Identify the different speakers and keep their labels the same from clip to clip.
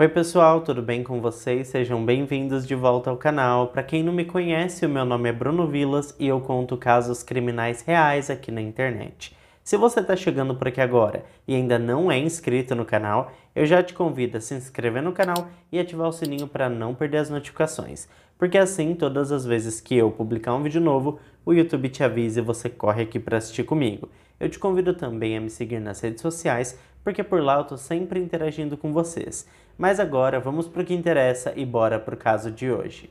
Speaker 1: Oi pessoal, tudo bem com vocês? Sejam bem-vindos de volta ao canal. Para quem não me conhece, o meu nome é Bruno Vilas e eu conto casos criminais reais aqui na internet. Se você está chegando por aqui agora e ainda não é inscrito no canal, eu já te convido a se inscrever no canal e ativar o sininho para não perder as notificações, porque assim, todas as vezes que eu publicar um vídeo novo, o YouTube te avisa e você corre aqui para assistir comigo. Eu te convido também a me seguir nas redes sociais, porque por lá eu tô sempre interagindo com vocês. Mas agora vamos para o que interessa e bora pro caso de hoje.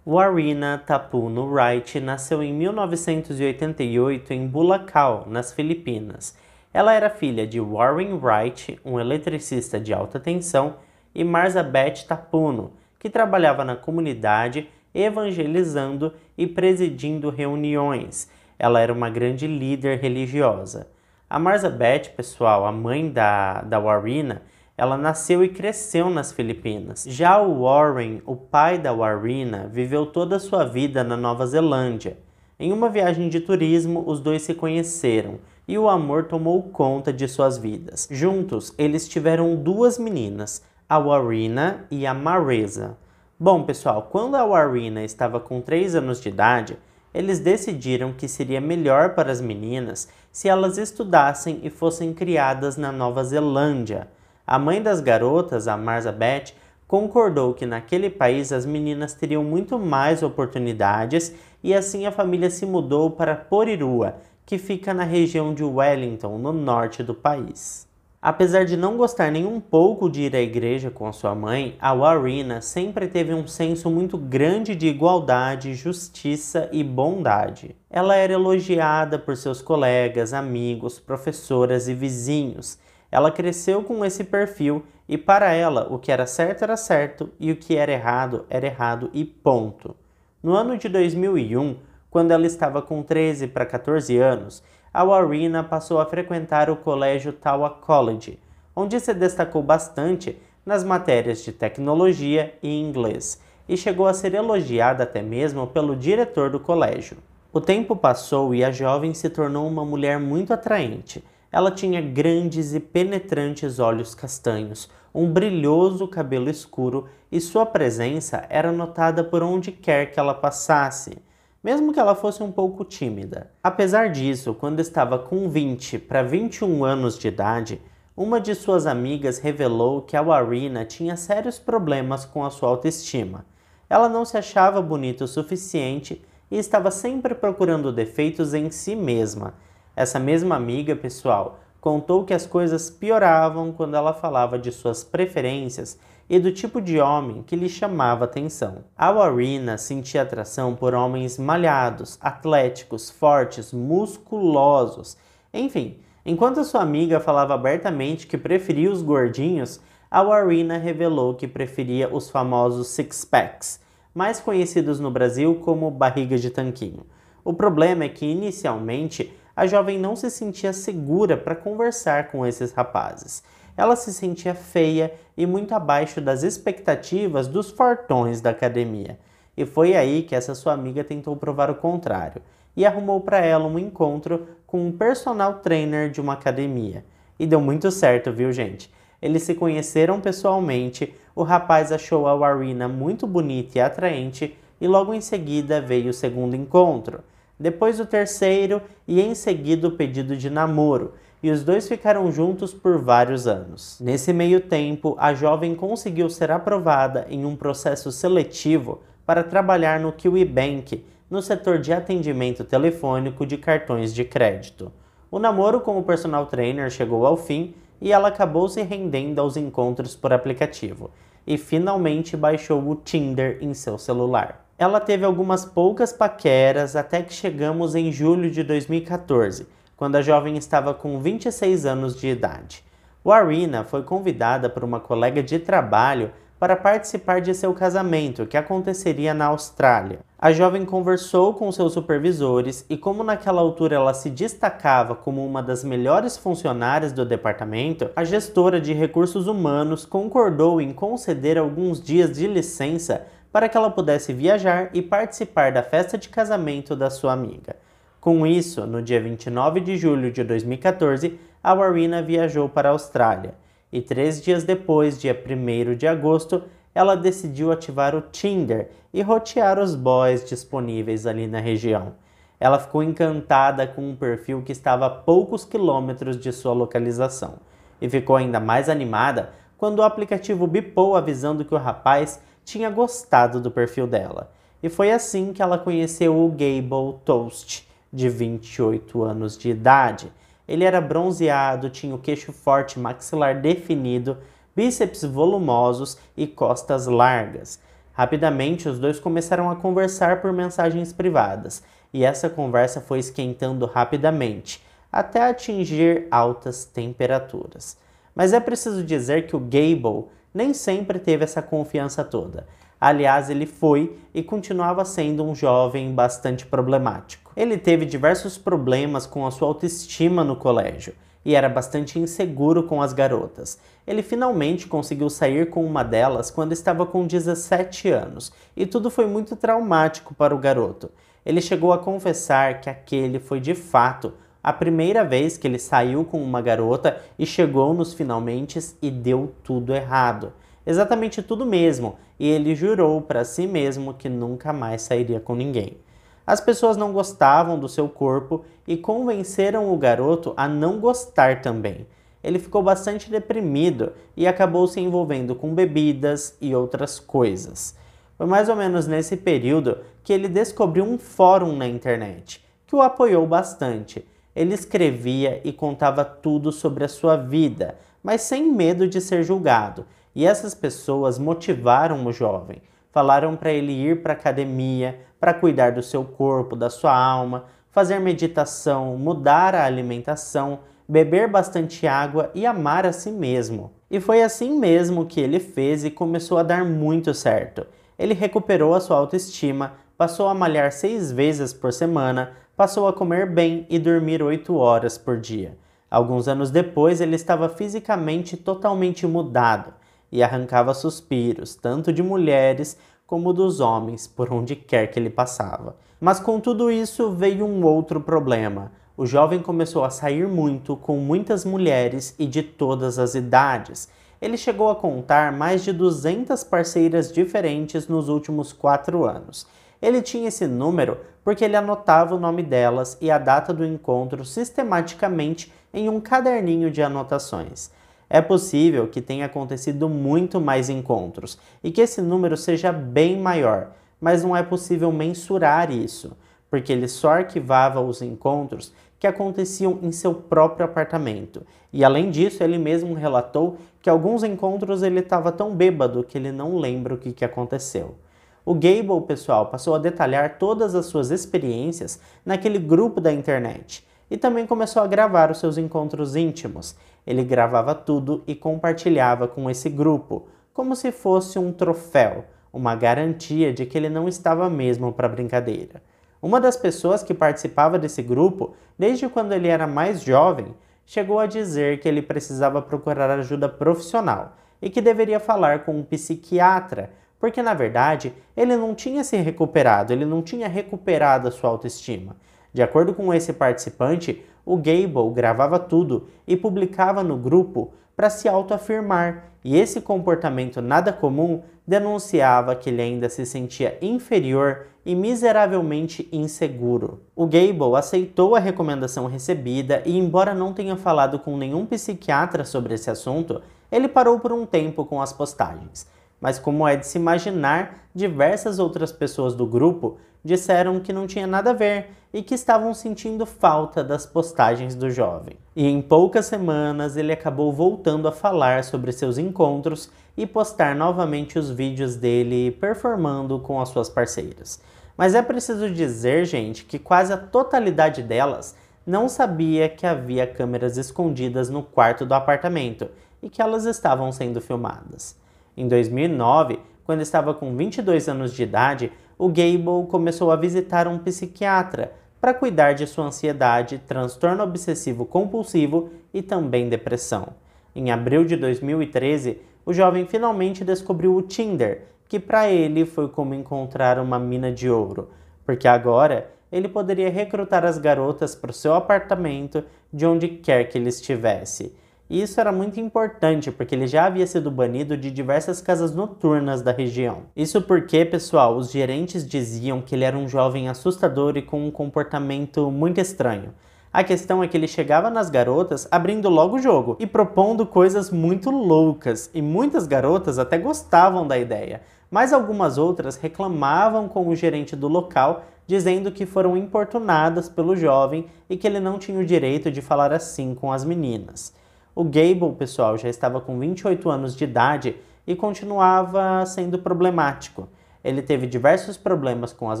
Speaker 1: Warina Tapuno Wright nasceu em 1988 em Bulacan, nas Filipinas. Ela era filha de Warren Wright, um eletricista de alta tensão, e Marzabeth Tapuno, que trabalhava na comunidade evangelizando e presidindo reuniões. Ela era uma grande líder religiosa. A Marzabeth, pessoal, a mãe da Warina, ela nasceu e cresceu nas Filipinas. Já o Warren, o pai da Warina, viveu toda a sua vida na Nova Zelândia. Em uma viagem de turismo, os dois se conheceram e o amor tomou conta de suas vidas. Juntos, eles tiveram duas meninas, a Warina e a Marisa. Bom, pessoal, quando a Warina estava com 3 anos de idade, eles decidiram que seria melhor para as meninas se elas estudassem e fossem criadas na Nova Zelândia. A mãe das garotas, a Marzabeth, concordou que naquele país as meninas teriam muito mais oportunidades e assim a família se mudou para Porirua, que fica na região de Wellington, no norte do país. Apesar de não gostar nem um pouco de ir à igreja com a sua mãe, a Warina sempre teve um senso muito grande de igualdade, justiça e bondade. Ela era elogiada por seus colegas, amigos, professoras e vizinhos. Ela cresceu com esse perfil e para ela o que era certo e o que era errado e ponto. No ano de 2001, quando ela estava com 13 para 14 anos, a Warina passou a frequentar o colégio Tawa College, onde se destacou bastante nas matérias de tecnologia e inglês, e chegou a ser elogiada até mesmo pelo diretor do colégio. O tempo passou e a jovem se tornou uma mulher muito atraente. Ela tinha grandes e penetrantes olhos castanhos, um brilhoso cabelo escuro e sua presença era notada por onde quer que ela passasse, mesmo que ela fosse um pouco tímida. Apesar disso, quando estava com 20 para 21 anos de idade, uma de suas amigas revelou que a Warina tinha sérios problemas com a sua autoestima. Ela não se achava bonita o suficiente e estava sempre procurando defeitos em si mesma. Essa mesma amiga, pessoal, contou que as coisas pioravam quando ela falava de suas preferências e do tipo de homem que lhe chamava atenção. A Warina sentia atração por homens malhados, atléticos, fortes, musculosos. Enfim, enquanto sua amiga falava abertamente que preferia os gordinhos, a Warina revelou que preferia os famosos six-packs, mais conhecidos no Brasil como barriga de tanquinho. O problema é que, inicialmente, a jovem não se sentia segura para conversar com esses rapazes. Ela se sentia feia e muito abaixo das expectativas dos fortões da academia. E foi aí que essa sua amiga tentou provar o contrário e arrumou para ela um encontro com um personal trainer de uma academia. E deu muito certo, viu, gente? Eles se conheceram pessoalmente, o rapaz achou a Warina muito bonita e atraente e logo em seguida veio o segundo encontro. Depois o terceiro e em seguida o pedido de namoro, e os dois ficaram juntos por vários anos. Nesse meio tempo, a jovem conseguiu ser aprovada em um processo seletivo para trabalhar no Kiwi Bank, no setor de atendimento telefônico de cartões de crédito. O namoro com o personal trainer chegou ao fim e ela acabou se rendendo aos encontros por aplicativo, e finalmente baixou o Tinder em seu celular. Ela teve algumas poucas paqueras até que chegamos em julho de 2014, quando a jovem estava com 26 anos de idade. Warina foi convidada por uma colega de trabalho para participar de seu casamento, que aconteceria na Austrália. A jovem conversou com seus supervisores e, como naquela altura ela se destacava como uma das melhores funcionárias do departamento, a gestora de recursos humanos concordou em conceder alguns dias de licença para que ela pudesse viajar e participar da festa de casamento da sua amiga. Com isso, no dia 29 de julho de 2014, a Warrena viajou para a Austrália e 3 dias depois, dia 1º de agosto, ela decidiu ativar o Tinder e rotear os boys disponíveis ali na região. Ela ficou encantada com um perfil que estava a poucos quilômetros de sua localização e ficou ainda mais animada quando o aplicativo bipou avisando que o rapaz tinha gostado do perfil dela. E foi assim que ela conheceu o Gable Toast, de 28 anos de idade. Ele era bronzeado, tinha o queixo forte, maxilar definido, bíceps volumosos e costas largas. Rapidamente, os dois começaram a conversar por mensagens privadas, e essa conversa foi esquentando rapidamente, até atingir altas temperaturas. Mas é preciso dizer que o Gable nem sempre teve essa confiança toda. Aliás, ele foi e continuava sendo um jovem bastante problemático. Ele teve diversos problemas com a sua autoestima no colégio e era bastante inseguro com as garotas. Ele finalmente conseguiu sair com uma delas quando estava com 17 anos e tudo foi muito traumático para o garoto. Ele chegou a confessar que aquele foi de fato a primeira vez que ele saiu com uma garota e chegou nos finalmente e deu tudo errado. Exatamente tudo mesmo, e ele jurou para si mesmo que nunca mais sairia com ninguém. As pessoas não gostavam do seu corpo e convenceram o garoto a não gostar também. Ele ficou bastante deprimido e acabou se envolvendo com bebidas e outras coisas. Foi mais ou menos nesse período que ele descobriu um fórum na internet, que o apoiou bastante. Ele escrevia e contava tudo sobre a sua vida, mas sem medo de ser julgado. E essas pessoas motivaram o jovem. Falaram para ele ir para a academia, para cuidar do seu corpo, da sua alma, fazer meditação, mudar a alimentação, beber bastante água e amar a si mesmo. E foi assim mesmo que ele fez e começou a dar muito certo. Ele recuperou a sua autoestima, passou a malhar 6 vezes por semana, passou a comer bem e dormir 8 horas por dia. Alguns anos depois, ele estava fisicamente totalmente mudado e arrancava suspiros, tanto de mulheres como dos homens, por onde quer que ele passava. Mas com tudo isso veio um outro problema. O jovem começou a sair muito com muitas mulheres e de todas as idades. Ele chegou a contar mais de 200 parceiras diferentes nos últimos 4 anos. Ele tinha esse número porque ele anotava o nome delas e a data do encontro sistematicamente em um caderninho de anotações. É possível que tenha acontecido muito mais encontros e que esse número seja bem maior, mas não é possível mensurar isso, porque ele só arquivava os encontros que aconteciam em seu próprio apartamento. E além disso, ele mesmo relatou que alguns encontros ele estava tão bêbado que ele não lembra o que aconteceu. O Gable, pessoal, passou a detalhar todas as suas experiências naquele grupo da internet e também começou a gravar os seus encontros íntimos. Ele gravava tudo e compartilhava com esse grupo, como se fosse um troféu, uma garantia de que ele não estava mesmo para brincadeira. Uma das pessoas que participava desse grupo, desde quando ele era mais jovem, chegou a dizer que ele precisava procurar ajuda profissional e que deveria falar com um psiquiatra, porque na verdade ele não tinha se recuperado, ele não tinha recuperado a sua autoestima. De acordo com esse participante, o Gable gravava tudo e publicava no grupo para se autoafirmar, e esse comportamento nada comum denunciava que ele ainda se sentia inferior e miseravelmente inseguro. O Gable aceitou a recomendação recebida e, embora não tenha falado com nenhum psiquiatra sobre esse assunto, ele parou por um tempo com as postagens. Mas, como é de se imaginar, diversas outras pessoas do grupo disseram que não tinha nada a ver e que estavam sentindo falta das postagens do jovem. E em poucas semanas ele acabou voltando a falar sobre seus encontros e postar novamente os vídeos dele performando com as suas parceiras. Mas é preciso dizer, gente, que quase a totalidade delas não sabia que havia câmeras escondidas no quarto do apartamento e que elas estavam sendo filmadas. Em 2009, quando estava com 22 anos de idade, o Gable começou a visitar um psiquiatra para cuidar de sua ansiedade, transtorno obsessivo-compulsivo e também depressão. Em abril de 2013, o jovem finalmente descobriu o Tinder, que para ele foi como encontrar uma mina de ouro, porque agora ele poderia recrutar as garotas para o seu apartamento de onde quer que ele estivesse. E isso era muito importante, porque ele já havia sido banido de diversas casas noturnas da região. Isso porque, pessoal, os gerentes diziam que ele era um jovem assustador e com um comportamento muito estranho. A questão é que ele chegava nas garotas abrindo logo o jogo e propondo coisas muito loucas, e muitas garotas até gostavam da ideia, mas algumas outras reclamavam com o gerente do local, dizendo que foram importunadas pelo jovem e que ele não tinha o direito de falar assim com as meninas. O Gable, pessoal, já estava com 28 anos de idade e continuava sendo problemático. Ele teve diversos problemas com as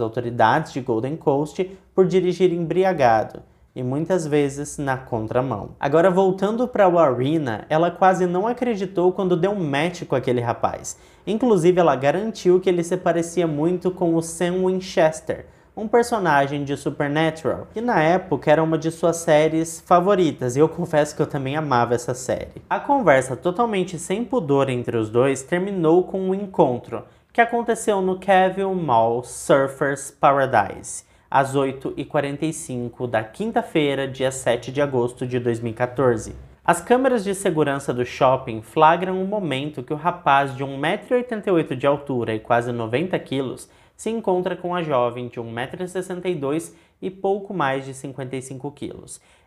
Speaker 1: autoridades de Golden Coast por dirigir embriagado e muitas vezes na contramão. Agora, voltando para Warrena, ela quase não acreditou quando deu um match com aquele rapaz. Inclusive, ela garantiu que ele se parecia muito com o Sam Winchester, um personagem de Supernatural, que na época era uma de suas séries favoritas, e eu confesso que eu também amava essa série. A conversa totalmente sem pudor entre os dois terminou com um encontro, que aconteceu no Cavill Mall Surfers Paradise, às 8h45 da quinta-feira, dia 7 de agosto de 2014. As câmeras de segurança do shopping flagram o momento que o rapaz de 1,88 m de altura e quase 90 kg se encontra com a jovem de 1,62 m e pouco mais de 55 kg.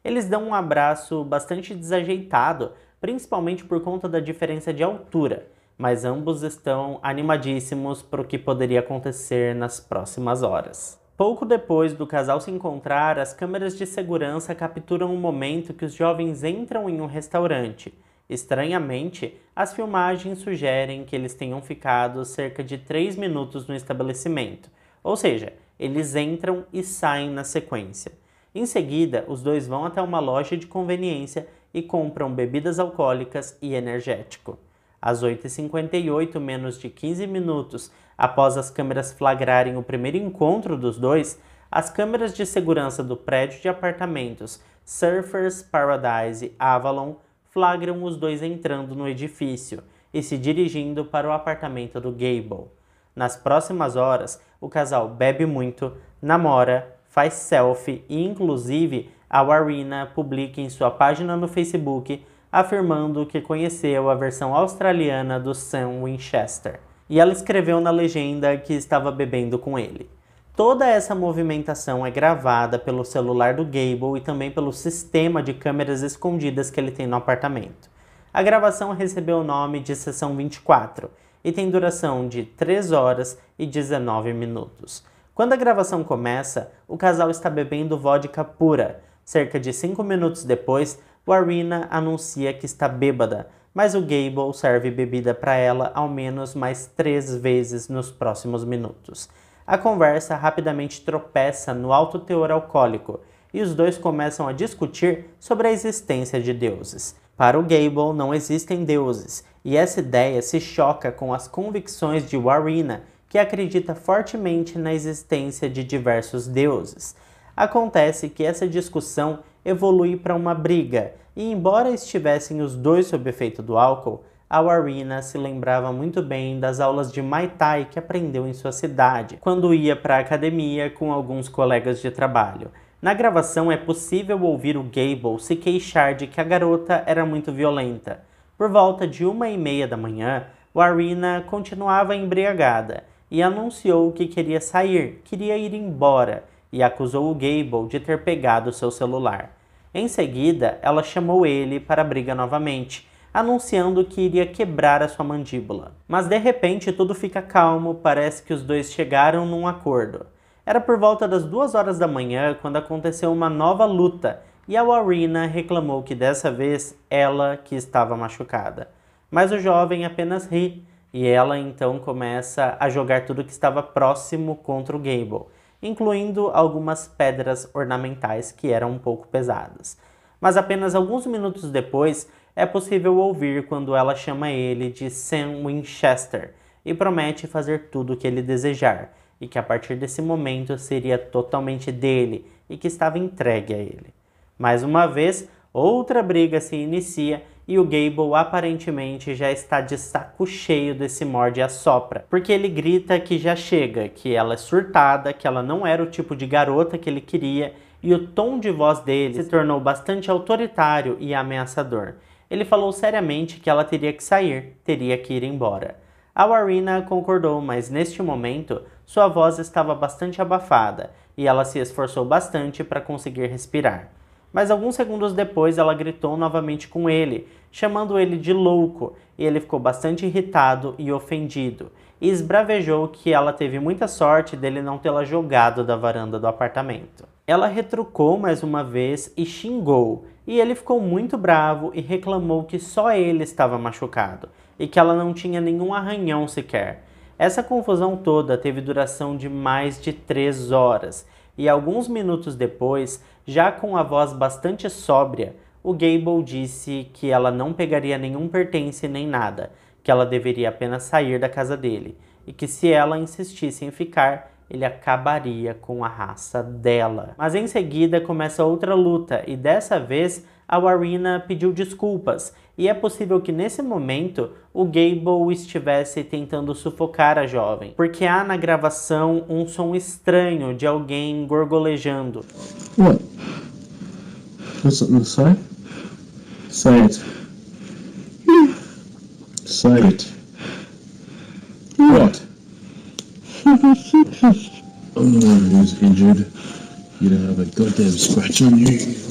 Speaker 1: Eles dão um abraço bastante desajeitado, principalmente por conta da diferença de altura, mas ambos estão animadíssimos para o que poderia acontecer nas próximas horas. Pouco depois do casal se encontrar, as câmeras de segurança capturam o momento que os jovens entram em um restaurante. Estranhamente, as filmagens sugerem que eles tenham ficado cerca de 3 minutos no estabelecimento, ou seja, eles entram e saem na sequência. Em seguida, os dois vão até uma loja de conveniência e compram bebidas alcoólicas e energético. Às 8h58, menos de 15 minutos após as câmeras flagrarem o primeiro encontro dos dois, as câmeras de segurança do prédio de apartamentos Surfers Paradise Avalon flagram os dois entrando no edifício e se dirigindo para o apartamento do Gable. Nas próximas horas, o casal bebe muito, namora, faz selfie e, inclusive, a Warrena publica em sua página no Facebook afirmando que conheceu a versão australiana do Sam Winchester. E ela escreveu na legenda que estava bebendo com ele. Toda essa movimentação é gravada pelo celular do Gable e também pelo sistema de câmeras escondidas que ele tem no apartamento. A gravação recebeu o nome de Sessão 24 e tem duração de 3 horas e 19 minutos. Quando a gravação começa, o casal está bebendo vodka pura. Cerca de 5 minutos depois, Warrena anuncia que está bêbada, mas o Gable serve bebida para ela ao menos mais 3 vezes nos próximos minutos. A conversa rapidamente tropeça no alto teor alcoólico e os dois começam a discutir sobre a existência de deuses. Para o Gable, não existem deuses, e essa ideia se choca com as convicções de Warrena, que acredita fortemente na existência de diversos deuses. Acontece que essa discussão evolui para uma briga, e embora estivessem os dois sob efeito do álcool, a Warrena se lembrava muito bem das aulas de Muay Thai que aprendeu em sua cidade, quando ia para a academia com alguns colegas de trabalho. Na gravação é possível ouvir o Gable se queixar de que a garota era muito violenta. Por volta de 1h30 da manhã, Warrena continuava embriagada e anunciou que queria sair, queria ir embora, e acusou o Gable de ter pegado seu celular. Em seguida, ela chamou ele para a briga novamente, anunciando que iria quebrar a sua mandíbula. Mas de repente tudo fica calmo, parece que os dois chegaram num acordo. Era por volta das 2 horas da manhã quando aconteceu uma nova luta e a Warrena reclamou que dessa vez ela que estava machucada. Mas o jovem apenas ri e ela então começa a jogar tudo que estava próximo contra o Gable, incluindo algumas pedras ornamentais que eram um pouco pesadas. Mas apenas alguns minutos depois, é possível ouvir quando ela chama ele de Sam Winchester e promete fazer tudo o que ele desejar, e que a partir desse momento seria totalmente dele e que estava entregue a ele. Mais uma vez, outra briga se inicia e o Gable aparentemente já está de saco cheio desse morde-a-sopra, porque ele grita que já chega, que ela é surtada, que ela não era o tipo de garota que ele queria, e o tom de voz dele se tornou bastante autoritário e ameaçador. Ele falou seriamente que ela teria que sair, teria que ir embora. A Warrena concordou, mas neste momento sua voz estava bastante abafada e ela se esforçou bastante para conseguir respirar. Mas alguns segundos depois ela gritou novamente com ele, chamando ele de louco, e ele ficou bastante irritado e ofendido, e esbravejou que ela teve muita sorte dele não tê-la jogado da varanda do apartamento. Ela retrucou mais uma vez e xingou, e ele ficou muito bravo e reclamou que só ele estava machucado, e que ela não tinha nenhum arranhão sequer. Essa confusão toda teve duração de mais de 3 horas, e alguns minutos depois, já com a voz bastante sóbria, o Gable disse que ela não pegaria nenhum pertence nem nada, que ela deveria apenas sair da casa dele, e que se ela insistisse em ficar, ele acabaria com a raça dela. Mas em seguida começa outra luta, e dessa vez a Warrena pediu desculpas, e é possível que nesse momento o Gable estivesse tentando sufocar a jovem, porque há na gravação um som estranho de alguém gorgolejando.
Speaker 2: What? There's something to say? Say it. Say it. What? Who's injured? You don't have a goddamn scratch on you.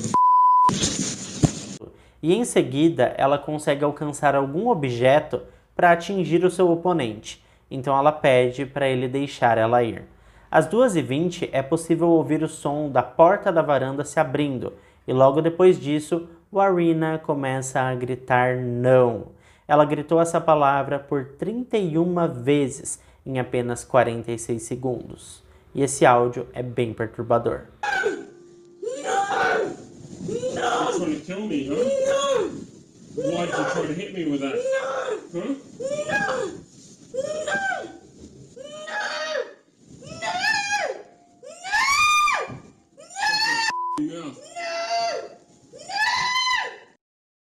Speaker 1: E em seguida ela consegue alcançar algum objeto para atingir o seu oponente, então ela pede para ele deixar ela ir. Às 2h20 é possível ouvir o som da porta da varanda se abrindo, e logo depois disso, Warrena começa a gritar não. Ela gritou essa palavra por 31 vezes em apenas 46 segundos. E esse áudio é bem perturbador.
Speaker 3: You're trying to kill me, huh?
Speaker 4: No!
Speaker 3: Why did you try to hit me with that?
Speaker 4: No!
Speaker 3: Huh?
Speaker 4: No!
Speaker 3: Yeah.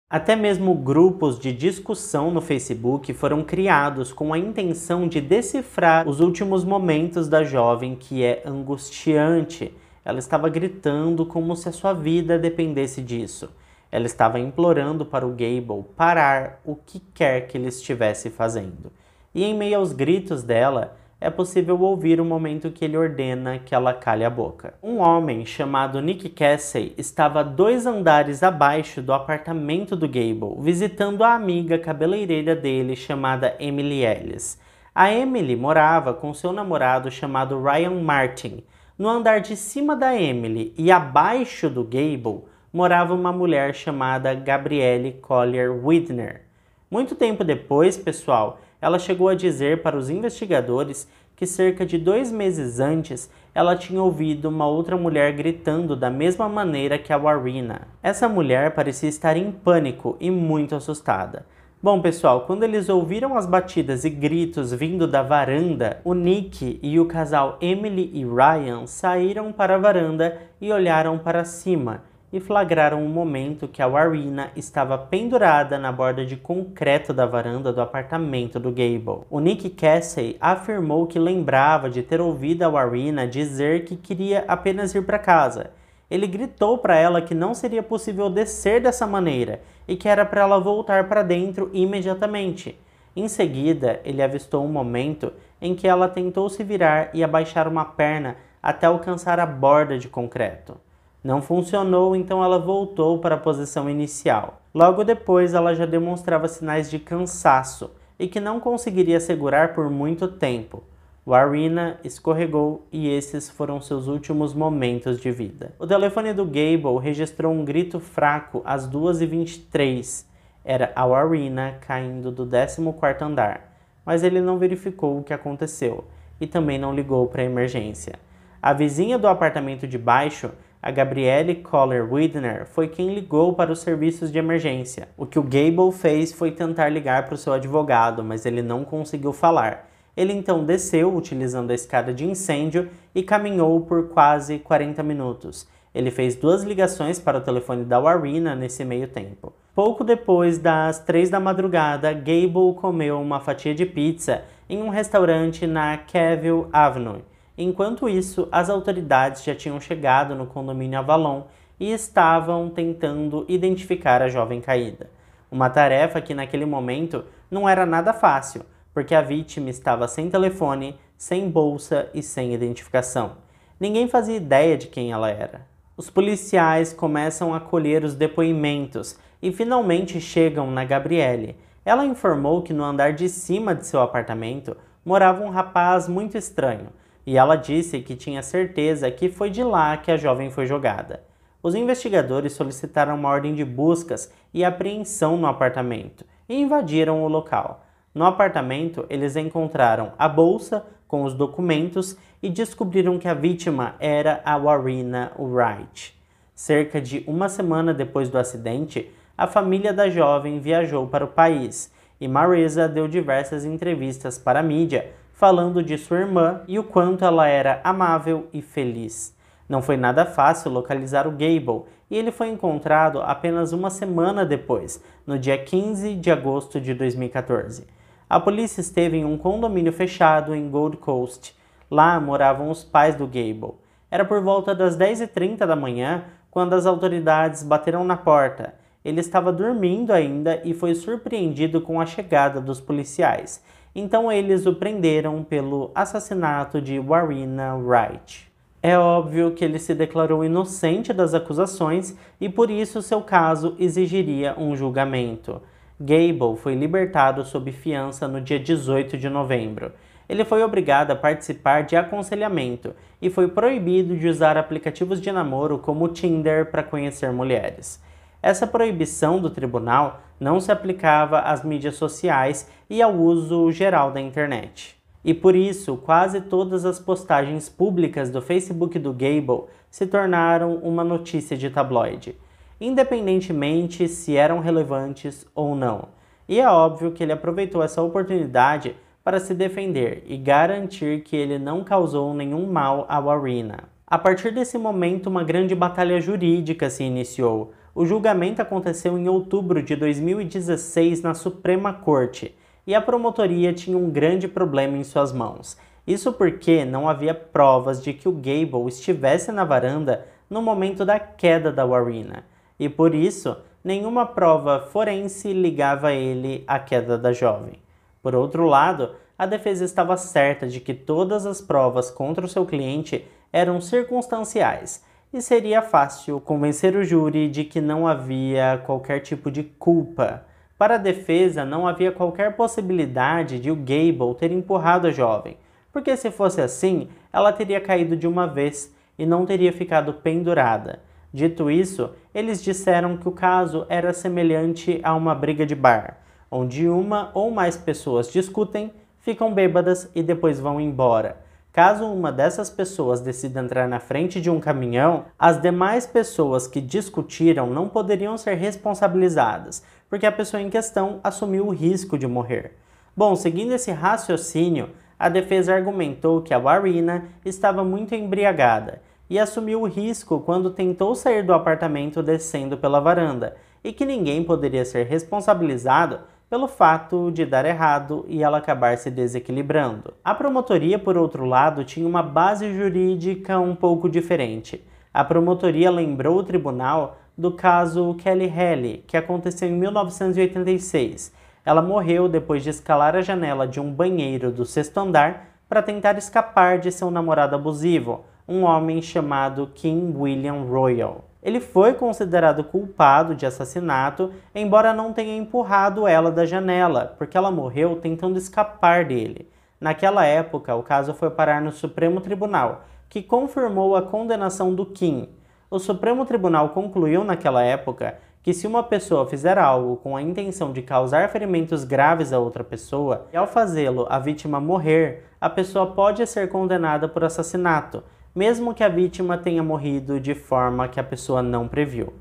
Speaker 1: Até mesmo grupos de discussão no Facebook foram criados com a intenção de decifrar os últimos momentos da jovem, que é angustiante. Ela estava gritando como se a sua vida dependesse disso. Ela estava implorando para o Gable parar o que quer que ele estivesse fazendo. E em meio aos gritos dela, é possível ouvir o momento que ele ordena que ela cale a boca. Um homem chamado Nick Casey estava 2 andares abaixo do apartamento do Gable, visitando a amiga cabeleireira dele chamada Emily Ellis. A Emily morava com seu namorado chamado Ryan Martin. No andar de cima da Emily e abaixo do Gable, morava uma mulher chamada Gabrielle Collier Widner. Muito tempo depois, pessoal, ela chegou a dizer para os investigadores que cerca de 2 meses antes, ela tinha ouvido uma outra mulher gritando da mesma maneira que a Warrena. Essa mulher parecia estar em pânico e muito assustada. Bom, pessoal, quando eles ouviram as batidas e gritos vindo da varanda, o Nick e o casal Emily e Ryan saíram para a varanda e olharam para cima e flagraram um momento que a Warrena estava pendurada na borda de concreto da varanda do apartamento do Gable. O Nick Casey afirmou que lembrava de ter ouvido a Warrena dizer que queria apenas ir para casa. Ele gritou para ela que não seria possível descer dessa maneira e que era para ela voltar para dentro imediatamente. Em seguida, ele avistou um momento em que ela tentou se virar e abaixar uma perna até alcançar a borda de concreto. Não funcionou, então ela voltou para a posição inicial. Logo depois, ela já demonstrava sinais de cansaço e que não conseguiria segurar por muito tempo. Warrena escorregou e esses foram seus últimos momentos de vida. O telefone do Gable registrou um grito fraco às 2h23. Era a Warrena caindo do 14º andar, mas ele não verificou o que aconteceu e também não ligou para a emergência. A vizinha do apartamento de baixo, a Gabrielle Collier Widner, foi quem ligou para os serviços de emergência. O que o Gable fez foi tentar ligar para o seu advogado, mas ele não conseguiu falar. Ele então desceu utilizando a escada de incêndio e caminhou por quase 40 minutos. Ele fez 2 ligações para o telefone da Warrena nesse meio tempo. Pouco depois das 3 da madrugada, Gable comeu uma fatia de pizza em um restaurante na Cavill Avenue. Enquanto isso, as autoridades já tinham chegado no condomínio Avalon e estavam tentando identificar a jovem caída. Uma tarefa que naquele momento não era nada fácil, porque a vítima estava sem telefone, sem bolsa e sem identificação. Ninguém fazia ideia de quem ela era. Os policiais começam a colher os depoimentos e finalmente chegam na Gabrielle. Ela informou que no andar de cima de seu apartamento morava um rapaz muito estranho, e ela disse que tinha certeza que foi de lá que a jovem foi jogada. Os investigadores solicitaram uma ordem de buscas e apreensão no apartamento e invadiram o local. No apartamento, eles encontraram a bolsa com os documentos e descobriram que a vítima era a Warrena Wright. Cerca de uma semana depois do acidente, a família da jovem viajou para o país e Marisa deu diversas entrevistas para a mídia falando de sua irmã e o quanto ela era amável e feliz. Não foi nada fácil localizar o Gable e ele foi encontrado apenas uma semana depois, no dia 15 de agosto de 2014. A polícia esteve em um condomínio fechado em Gold Coast. Lá moravam os pais do Gable. Era por volta das 10h30 da manhã quando as autoridades bateram na porta. Ele estava dormindo ainda e foi surpreendido com a chegada dos policiais. Então eles o prenderam pelo assassinato de Warrena Wright. É óbvio que ele se declarou inocente das acusações e por isso seu caso exigiria um julgamento. Gable foi libertado sob fiança no dia 18 de novembro. Ele foi obrigado a participar de aconselhamento e foi proibido de usar aplicativos de namoro como o Tinder para conhecer mulheres. Essa proibição do tribunal não se aplicava às mídias sociais e ao uso geral da internet. E por isso, quase todas as postagens públicas do Facebook do Gable se tornaram uma notícia de tabloide, independentemente se eram relevantes ou não. E é óbvio que ele aproveitou essa oportunidade para se defender e garantir que ele não causou nenhum mal a Warrena. A partir desse momento, uma grande batalha jurídica se iniciou. O julgamento aconteceu em outubro de 2016 na Suprema Corte, e a promotoria tinha um grande problema em suas mãos. Isso porque não havia provas de que o Gable estivesse na varanda no momento da queda da Warrena, e por isso nenhuma prova forense ligava ele à queda da jovem. Por outro lado, a defesa estava certa de que todas as provas contra o seu cliente eram circunstanciais, e seria fácil convencer o júri de que não havia qualquer tipo de culpa. Para a defesa, não havia qualquer possibilidade de o Gable ter empurrado a jovem, porque se fosse assim, ela teria caído de uma vez e não teria ficado pendurada. Dito isso, eles disseram que o caso era semelhante a uma briga de bar, onde uma ou mais pessoas discutem, ficam bêbadas e depois vão embora. Caso uma dessas pessoas decida entrar na frente de um caminhão, as demais pessoas que discutiram não poderiam ser responsabilizadas, porque a pessoa em questão assumiu o risco de morrer. Bom, seguindo esse raciocínio, a defesa argumentou que a Warrena estava muito embriagada e assumiu o risco quando tentou sair do apartamento descendo pela varanda, e que ninguém poderia ser responsabilizado pelo fato de dar errado e ela acabar se desequilibrando. A promotoria, por outro lado, tinha uma base jurídica um pouco diferente. A promotoria lembrou o tribunal do caso Kelly Haley, que aconteceu em 1986. Ela morreu depois de escalar a janela de um banheiro do 6º andar para tentar escapar de seu namorado abusivo, um homem chamado Kim William Royal. Ele foi considerado culpado de assassinato, embora não tenha empurrado ela da janela, porque ela morreu tentando escapar dele. Naquela época, o caso foi parar no Supremo Tribunal, que confirmou a condenação do Kim. O Supremo Tribunal concluiu naquela época que se uma pessoa fizer algo com a intenção de causar ferimentos graves a outra pessoa, e ao fazê-lo a vítima morrer, a pessoa pode ser condenada por assassinato, mesmo que a vítima tenha morrido de forma que a pessoa não previu.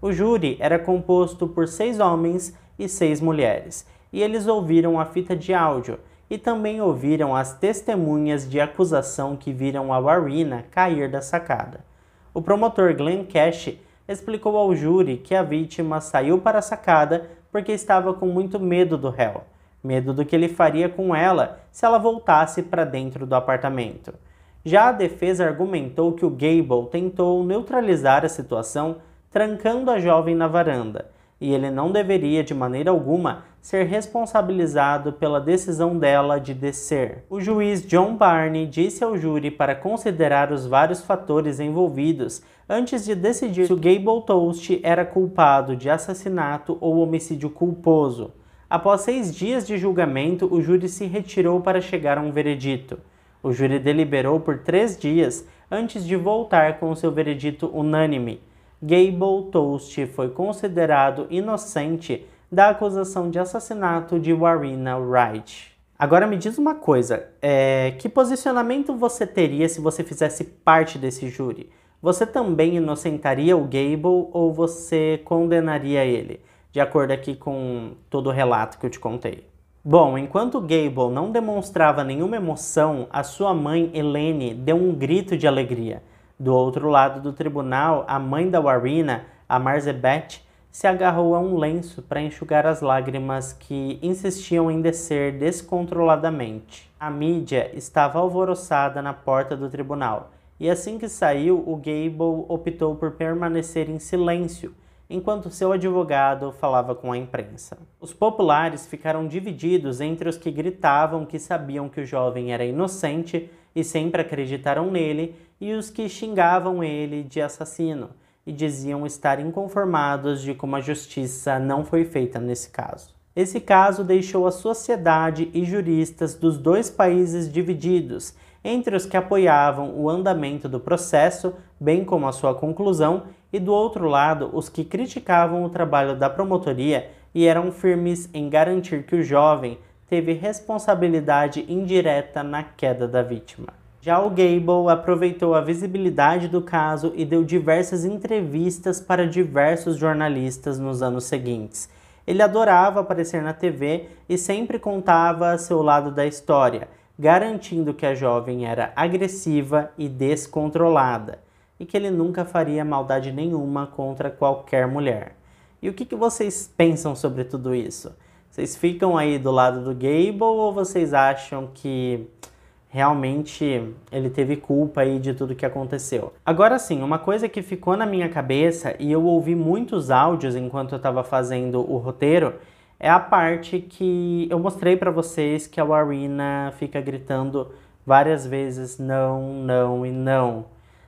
Speaker 1: O júri era composto por 6 homens e 6 mulheres, e eles ouviram a fita de áudio e também ouviram as testemunhas de acusação que viram a Warrena cair da sacada. O promotor Glenn Cash explicou ao júri que a vítima saiu para a sacada porque estava com muito medo do réu, medo do que ele faria com ela se ela voltasse para dentro do apartamento. Já a defesa argumentou que o Gable tentou neutralizar a situação trancando a jovem na varanda, e ele não deveria de maneira alguma ser responsabilizado pela decisão dela de descer. O juiz John Barney disse ao júri para considerar os vários fatores envolvidos antes de decidir se o Gable Toast era culpado de assassinato ou homicídio culposo. Após 6 dias de julgamento, o júri se retirou para chegar a um veredito. O júri deliberou por 3 dias antes de voltar com seu veredito unânime. Gable Toast foi considerado inocente da acusação de assassinato de Warina Wright. Agora me diz uma coisa, que posicionamento você teria se você fizesse parte desse júri? Você também inocentaria o Gable ou você condenaria ele? De acordo aqui com todo o relato que eu te contei. Bom, enquanto Gable não demonstrava nenhuma emoção, a sua mãe, Elaine, deu um grito de alegria. Do outro lado do tribunal, a mãe da Warina, a Marzabeth, se agarrou a um lenço para enxugar as lágrimas que insistiam em descer descontroladamente. A mídia estava alvoroçada na porta do tribunal, e assim que saiu, o Gable optou por permanecer em silêncio, enquanto seu advogado falava com a imprensa. Os populares ficaram divididos entre os que gritavam que sabiam que o jovem era inocente e sempre acreditaram nele, e os que xingavam ele de assassino e diziam estar inconformados de como a justiça não foi feita nesse caso. Esse caso deixou a sociedade e juristas dos 2 países divididos, entre os que apoiavam o andamento do processo, bem como a sua conclusão, e do outro lado, os que criticavam o trabalho da promotoria e eram firmes em garantir que o jovem teve responsabilidade indireta na queda da vítima. Já o Gable aproveitou a visibilidade do caso e deu diversas entrevistas para diversos jornalistas nos anos seguintes. Ele adorava aparecer na TV e sempre contava seu lado da história, garantindo que a jovem era agressiva e descontrolada, e que ele nunca faria maldade nenhuma contra qualquer mulher. E o que vocês pensam sobre tudo isso? Vocês ficam aí do lado do Gable ou vocês acham que realmente ele teve culpa aí de tudo que aconteceu? Agora sim, uma coisa que ficou na minha cabeça, e eu ouvi muitos áudios enquanto eu estava fazendo o roteiro, é a parte que eu mostrei para vocês que a Warina fica gritando várias vezes não, não e não.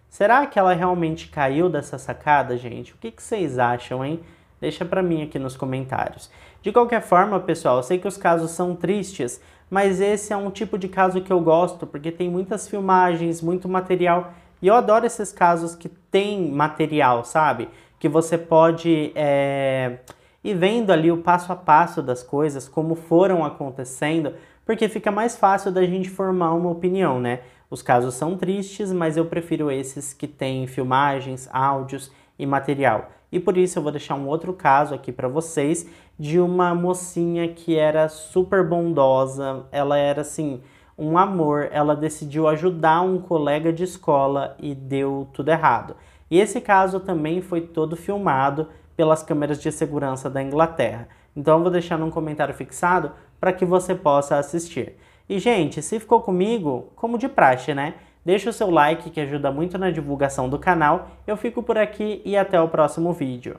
Speaker 1: Será que ela realmente caiu dessa sacada, gente? O que vocês acham, hein? Deixa pra mim aqui nos comentários. De qualquer forma, pessoal, eu sei que os casos são tristes, mas esse é um tipo de caso que eu gosto, porque tem muitas filmagens, muito material, e eu adoro esses casos que tem material, sabe? Que você pode ir vendo ali o passo a passo das coisas, como foram acontecendo, porque fica mais fácil da gente formar uma opinião, né? Os casos são tristes, mas eu prefiro esses que têm filmagens, áudios e material. E por isso eu vou deixar um outro caso aqui para vocês de uma mocinha que era super bondosa, ela era assim, um amor, ela decidiu ajudar um colega de escola e deu tudo errado. E esse caso também foi todo filmado pelas câmeras de segurança da Inglaterra. Então eu vou deixar num comentário fixado para que você possa assistir. E gente, se ficou comigo, como de praxe, né? Deixa o seu like que ajuda muito na divulgação do canal. Eu fico por aqui e até o próximo vídeo.